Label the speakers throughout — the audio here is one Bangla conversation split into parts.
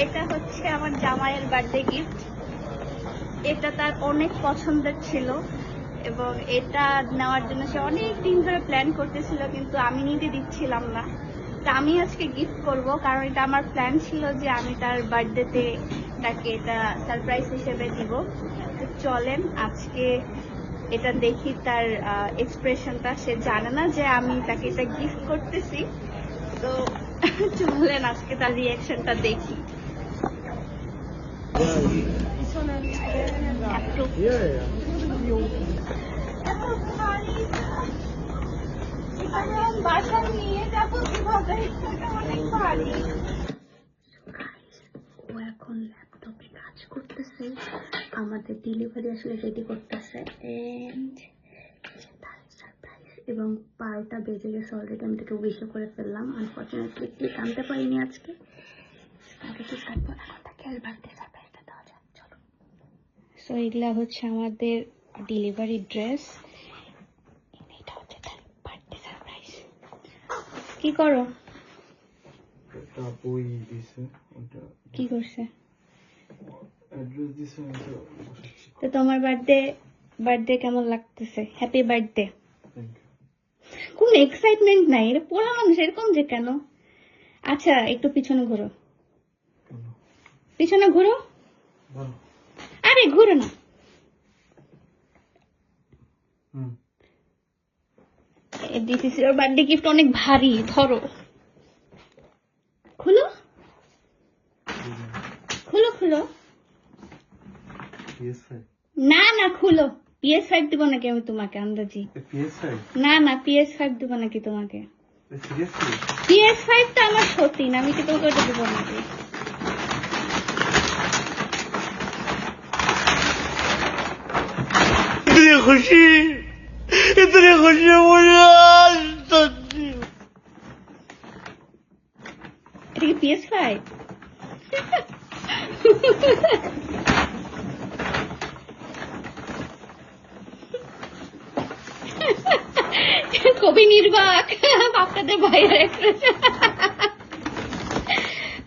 Speaker 1: এটা হচ্ছে আমার জামাইয়ের বার্থডে গিফট। এটা তার অনেক পছন্দের ছিল এবং এটা নেওয়ার জন্য সে অনেক দিন ধরে প্ল্যান করতেছিল, কিন্তু আমি নিতে দিচ্ছিলাম না। তা আমি আজকে গিফট করব, কারণ এটা আমার প্ল্যান ছিল যে আমি তার বার্থডেতে তাকে এটা সারপ্রাইজ হিসেবে দিব। তো চলেন আজকে এটা দেখি তার এক্সপ্রেশনটা। সে জানে না যে আমি তাকে এটা গিফট করতেছি, তো চলেন আজকে তার রিয়াকশনটা দেখি। বাসায় নিয়ে যাবো কিভাবে? অনেক ভারী। ও এখন ল্যাপটপে কাজ করতেছে, আমাদের ডেলিভারি আসলে রেডি করতেছে। এবং 12টা বেজে গেছে অলরেডি। আমি তাকে উইশ করে ফেললাম। আনফর্চুনেটলি কেক আনতে পারিনি আজকে। সো এগুলা হচ্ছে আমাদের ডেলিভারি ড্রেস। এটা হচ্ছে তার বার্থডে সারপ্রাইজ। কি করো? কি করছে? তো তোমার বার্থডে কেমন লাগতেছে? Happy birthday. কোন এক্সাইটমেন্ট নাই, এটা পোলা মানুষ এরকম যে কেন? আচ্ছা একটু পিছনে ঘুরো, পিছনে ঘুরো। আরে ঘুরো না। This is your birthday gift. অনেক ভারী, ধরো। খুলো খুলো খুলো। না না খুলো। PS5 দিব নাকি আমি তোমাকে আন্দাজি? না না PS5 দিব নাকি তোমাকে? PS5 তো আমার সতীন, আমি কি তোকে ওটা দিব নাকি?
Speaker 2: खुशी इतनी खुशी मुझे आज तक नहीं।
Speaker 1: এটা কি PS5? কবি নির্বাক আপনাদের ভাইয়ের এক্সপ্রেশন।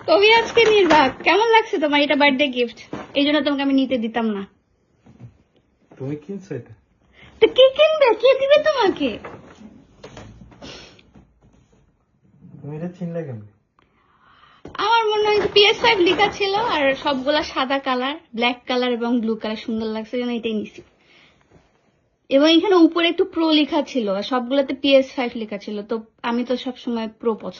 Speaker 1: কবি আজকে নির্বাক। কেমন লাগছে তোমার এটা বার্থডে গিফট? এই জন্য তোমাকে আমি নিতে দিতাম না।
Speaker 2: তুমি কিনছো এটা?
Speaker 1: তো কে কিনবে? কে দিবে তোমাকে?
Speaker 2: তুমি এটা চিনলে কেমন?
Speaker 1: আমার মনে হয় PS5 লেখা ছিল আর সবগুলা সাদা কালার, ব্ল্যাক কালার এবং ব্লু কালার সুন্দর লাগছে, যেন এটাই নিছি। এবং এখানে উপরে একটু প্রো লেখা ছিল আর সবগুলাতে PS5 লেখা ছিল, তো আমি তো সবসময় প্রো পছন্দ।